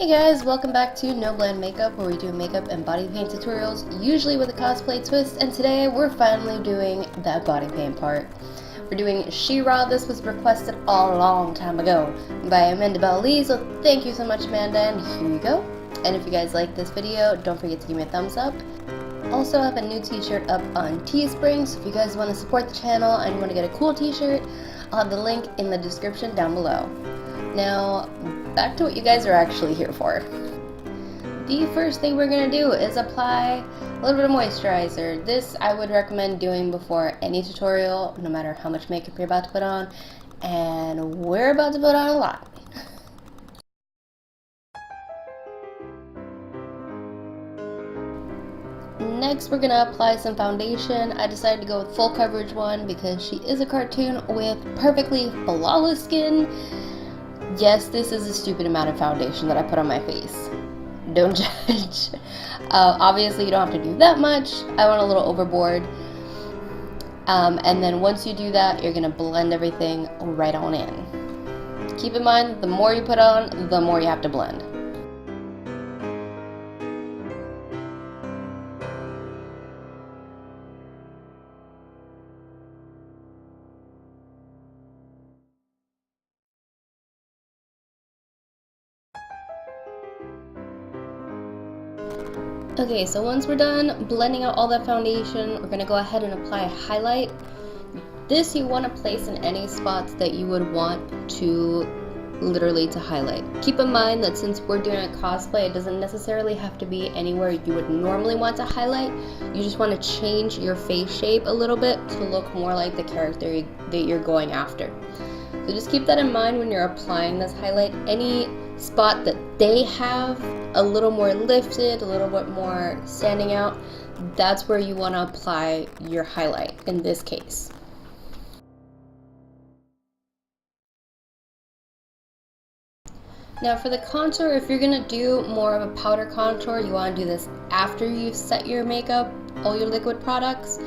Guys, welcome back to No Blend Makeup, where we do makeup and body paint tutorials, usually with a cosplay twist, and today we're finally doing that body paint part. We're doing She-Ra. This was requested a long time ago by Amanda Bell Lee, so thank you so much, Amanda, and here you go. And if you guys like this video, don't forget to give me a thumbs up. Also, I have a new t-shirt up on Teespring, so if you guys want to support the channel and you want to get a cool t-shirt, I'll have the link in the description down below. Now, back to what you guys are actually here for. The first thing we're going to do is apply a little bit of moisturizer. This I would recommend doing before any tutorial, no matter how much makeup you're about to put on, and we're about to put on a lot. Next, we're going to apply some foundation. I decided to go with full coverage one because she is a cartoon with perfectly flawless skin. Yes, this is a stupid amount of foundation that I put on my face. Don't judge. Obviously, you don't have to do that much. I went a little overboard. And then once you do that, you're going to blend everything right on in. Keep in mind, the more you put on, the more you have to blend. Okay, so once we're done blending out all that foundation, we're going to go ahead and apply a highlight. This you want to place in any spots that you would want to literally to highlight. Keep in mind that since we're doing a cosplay, it doesn't necessarily have to be anywhere you would normally want to highlight. You just want to change your face shape a little bit to look more like the character that you're going after. So just keep that in mind when you're applying this highlight. Any spot that they have a little more lifted, a little bit more standing out, that's where you want to apply your highlight in this case. Now for the contour, if you're going to do more of a powder contour, you want to do this after you've set your makeup, all your liquid products.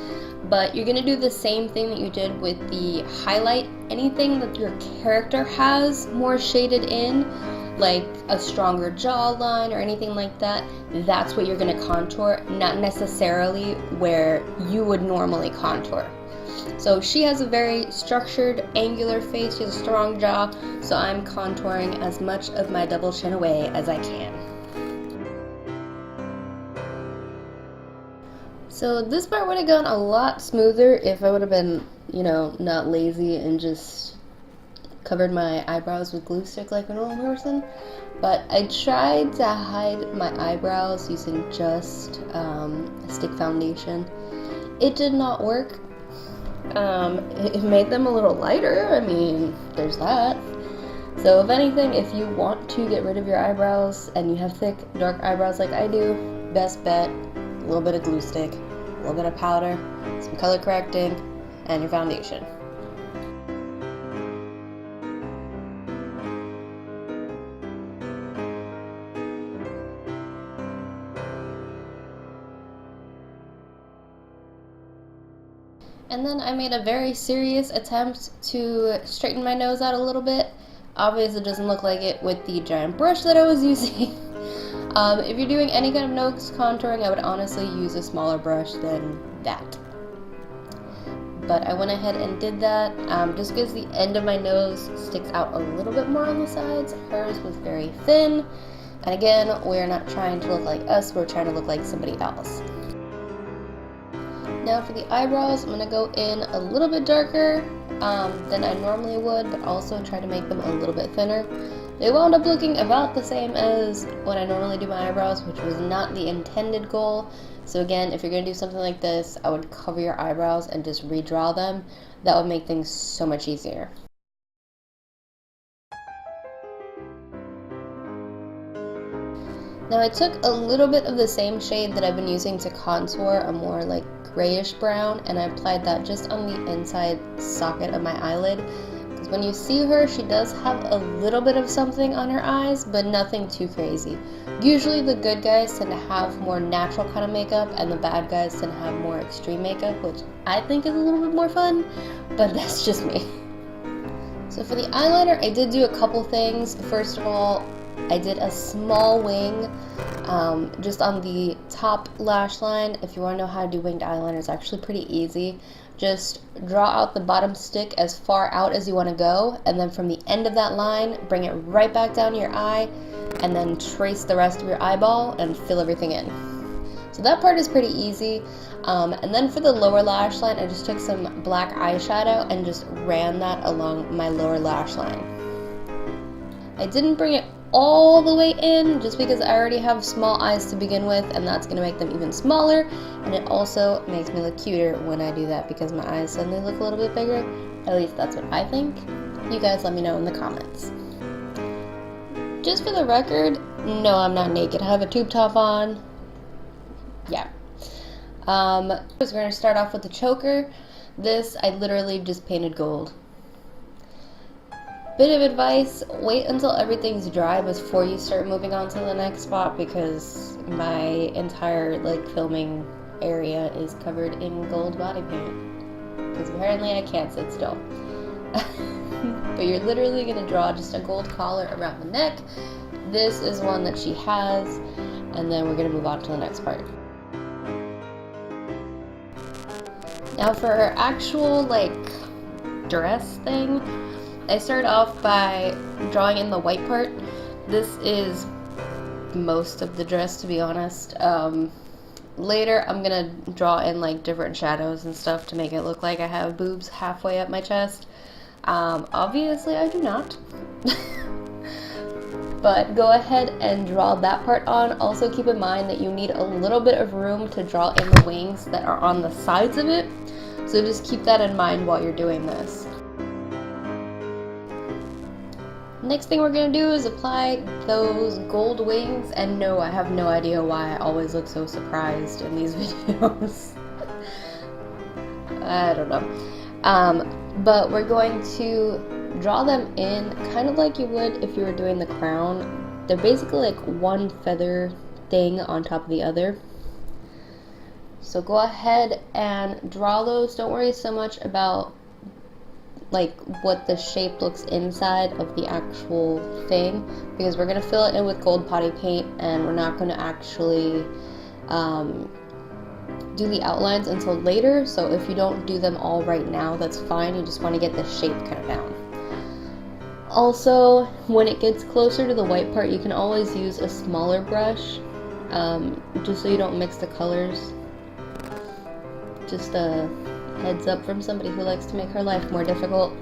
But you're going to do the same thing that you did with the highlight. Anything that your character has more shaded in, like a stronger jawline or anything like that, that's what you're going to contour, not necessarily where you would normally contour. So she has a very structured, angular face, she has a strong jaw, so I'm contouring as much of my double chin away as I can. So this part would have gone a lot smoother if I would have been, not lazy and just covered my eyebrows with glue stick like a normal person. But I tried to hide my eyebrows using just stick foundation. It did not work. It made them a little lighter. I mean, there's that. So if anything, if you want to get rid of your eyebrows and you have thick, dark eyebrows like I do, best bet, a little bit of glue stick, a little bit of powder, some color correcting, and your foundation. And then I made a very serious attempt to straighten my nose out a little bit. Obviously it doesn't look like it with the giant brush that I was using. If you're doing any kind of nose contouring, I would honestly use a smaller brush than that. But I went ahead and did that just because the end of my nose sticks out a little bit more on the sides. Hers was very thin. And again, we're not trying to look like us, we're trying to look like somebody else. Now for the eyebrows, I'm going to go in a little bit darker than I normally would, but also try to make them a little bit thinner. They wound up looking about the same as when I normally do my eyebrows, which was not the intended goal. So again, if you're going to do something like this, I would cover your eyebrows and just redraw them. That would make things so much easier. Now I took a little bit of the same shade that I've been using to contour, a more like grayish brown, and I applied that just on the inside socket of my eyelid. Because when you see her, she does have a little bit of something on her eyes, but nothing too crazy. Usually the good guys tend to have more natural kind of makeup, and the bad guys tend to have more extreme makeup, which I think is a little bit more fun, but that's just me. So for the eyeliner, I did do a couple things. First of all, I did a small wing just on the top lash line. If you want to know how to do winged eyeliner, it's actually pretty easy. Just draw out the bottom stick as far out as you want to go, and then from the end of that line, bring it right back down your eye, and then trace the rest of your eyeball and fill everything in. So that part is pretty easy. And then for the lower lash line, I just took some black eyeshadow and just ran that along my lower lash line. I didn't bring it all the way in just because I already have small eyes to begin with, and that's going to make them even smaller, and it also makes me look cuter when I do that because my eyes suddenly look a little bit bigger. At least that's what I think. You guys let me know in the comments. Just for the record, no, I'm not naked. I have a tube top on. Yeah. So we're going to start off with the choker. This I literally just painted gold. Bit of advice, wait until everything's dry before you start moving on to the next spot, because my entire filming area is covered in gold body paint. Because apparently I can't sit still. But you're literally going to draw just a gold collar around the neck. This is one that she has, and then we're going to move on to the next part. Now for her actual dress thing, I started off by drawing in the white part. This is most of the dress, to be honest. Later I'm gonna draw in different shadows and stuff to make it look like I have boobs halfway up my chest. Obviously I do not. But go ahead and draw that part on. Also keep in mind that you need a little bit of room to draw in the wings that are on the sides of it. So just keep that in mind while you're doing this. Next thing we're going to do is apply those gold wings, and no, I have no idea why I always look so surprised in these videos. I don't know. But we're going to draw them in kind of like you would if you were doing the crown. They're basically one feather thing on top of the other. So go ahead and draw those. Don't worry so much about what the shape looks inside of the actual thing, because we're going to fill it in with gold body paint, and we're not going to actually do the outlines until later. So if you don't do them all right now, that's fine. You just want to get the shape kind of down. Also, when it gets closer to the white part, you can always use a smaller brush, just so you don't mix the colors. Just a heads up from somebody who likes to make her life more difficult.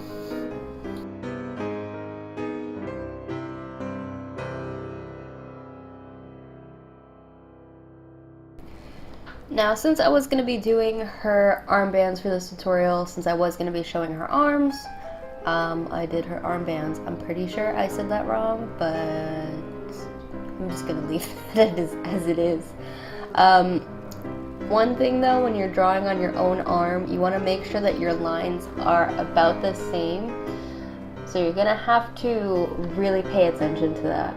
Now, since I was going to be doing her armbands for this tutorial, since I was going to be showing her arms, I did her armbands. I'm pretty sure I said that wrong, but I'm just going to leave it as it is. One thing though, when you're drawing on your own arm, you want to make sure that your lines are about the same. So you're going to have to really pay attention to that.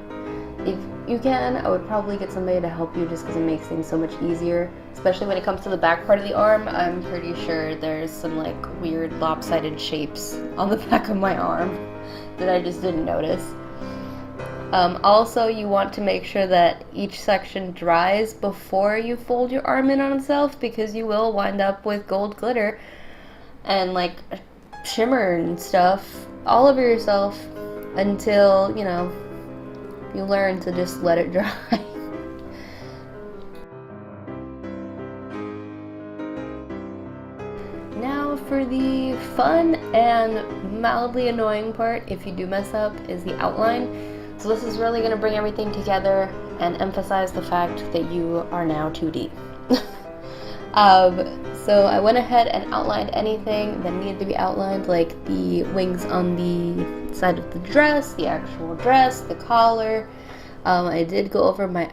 If you can, I would probably get somebody to help you just because it makes things so much easier. Especially when it comes to the back part of the arm, I'm pretty sure there's some weird lopsided shapes on the back of my arm that I just didn't notice. Also, you want to make sure that each section dries before you fold your arm in on itself, because you will wind up with gold glitter and shimmer and stuff all over yourself until, you learn to just let it dry. Now for the fun and mildly annoying part, if you do mess up, is the outline. So this is really going to bring everything together and emphasize the fact that you are now 2D. So I went ahead and outlined anything that needed to be outlined, like the wings on the side of the dress, the actual dress, the collar. I did go over my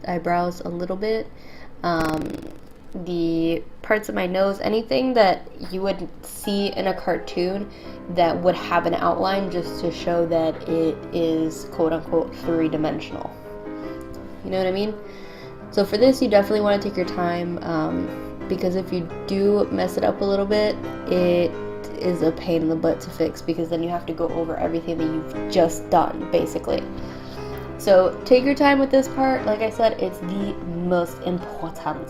eyebrows a little bit. The parts of my nose, anything that you would see in a cartoon that would have an outline, just to show that it is quote-unquote three-dimensional. You know what I mean? So for this, you definitely want to take your time, because if you do mess it up a little bit, it is a pain in the butt to fix, because then you have to go over everything that you've just done, basically. So take your time with this part. Like I said, it's the most important.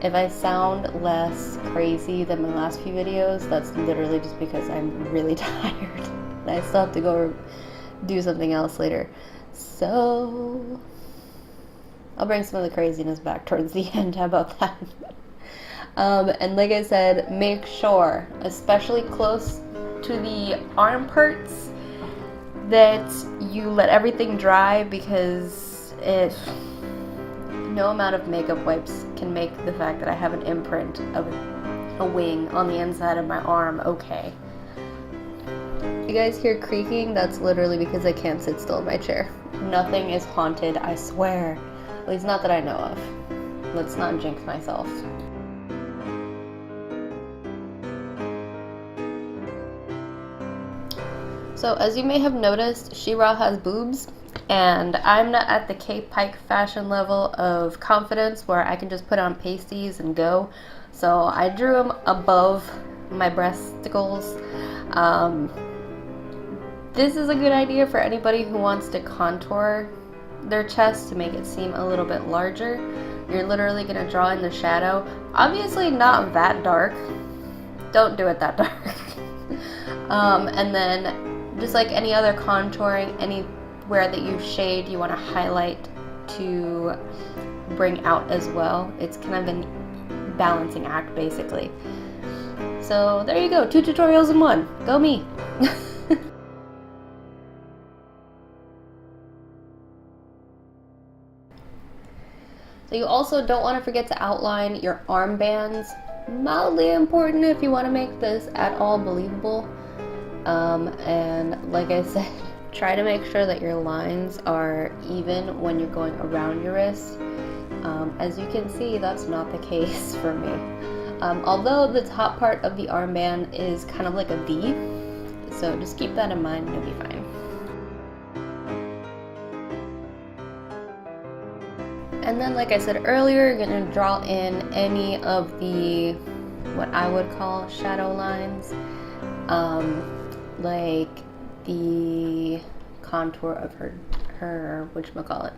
If I sound less crazy than my last few videos, that's literally just because I'm really tired. And I still have to go do something else later. So I'll bring some of the craziness back towards the end. How about that? And like I said, make sure, especially close to the arm parts, that you let everything dry, because no amount of makeup wipes can make the fact that I have an imprint of a wing on the inside of my arm okay. You guys hear creaking? That's literally because I can't sit still in my chair. Nothing is haunted, I swear. At least not that I know of. Let's not jinx myself. So as you may have noticed, She-Ra has boobs, and I'm not at the Kate Pike fashion level of confidence where I can just put on pasties and go. So I drew them above my breasticles. This is a good idea for anybody who wants to contour their chest to make it seem a little bit larger. You're literally going to draw in the shadow. Obviously not that dark. Don't do it that dark. And then just like any other contouring, anywhere that you shade, you want to highlight to bring out as well. It's kind of a balancing act, basically. So there you go, 2 tutorials in 1. Go me! So you also don't want to forget to outline your armbands. Mildly important if you want to make this at all believable. And like I said, try to make sure that your lines are even when you're going around your wrist. As you can see, that's not the case for me. Although the top part of the armband is kind of like a V, so just keep that in mind and you'll be fine. And then, like I said earlier, you're going to draw in any of the, what I would call shadow lines. Like the contour of her whatchamacallit.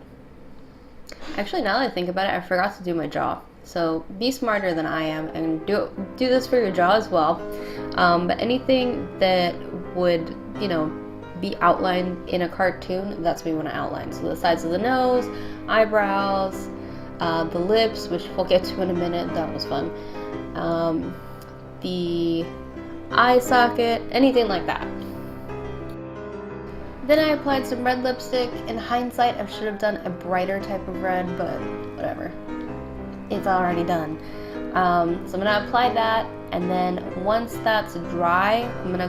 Actually, now that I think about it, I forgot to do my jaw. So be smarter than I am and do this for your jaw as well. But anything that would, you know, be outlined in a cartoon, that's what we want to outline. So the sides of the nose, eyebrows, the lips, which we'll get to in a minute. That was fun. The eye socket, anything like that. Then I applied some red lipstick. In hindsight, I should have done a brighter type of red, but whatever. It's already done. So I'm gonna apply that, and then once that's dry, I'm gonna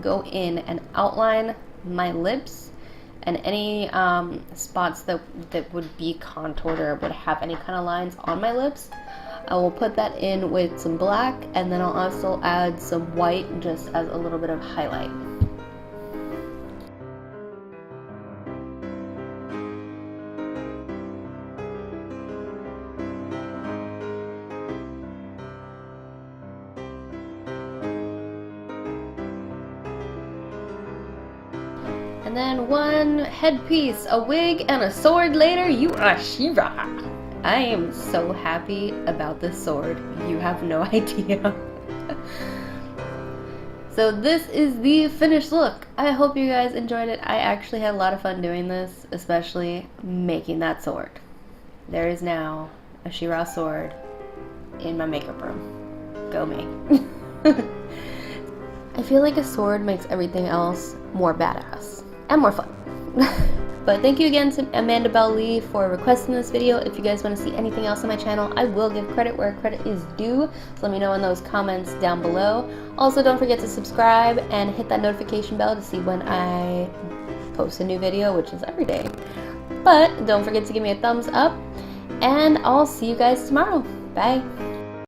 go in and outline my lips and any spots that would be contoured or would have any kind of lines on my lips. I will put that in with some black, and then I'll also add some white just as a little bit of highlight. And then one headpiece, a wig, and a sword later, you are She-Ra. I am so happy about this sword. You have no idea. So this is the finished look. I hope you guys enjoyed it. I actually had a lot of fun doing this, especially making that sword. There is now a She-Ra sword in my makeup room. Go me. I feel like a sword makes everything else more badass and more fun. But thank you again to Amanda Bell Lee for requesting this video. If you guys want to see anything else on my channel, I will give credit where credit is due. So let me know in those comments down below. Also, don't forget to subscribe and hit that notification bell to see when I post a new video, which is every day. But don't forget to give me a thumbs up, and I'll see you guys tomorrow. Bye.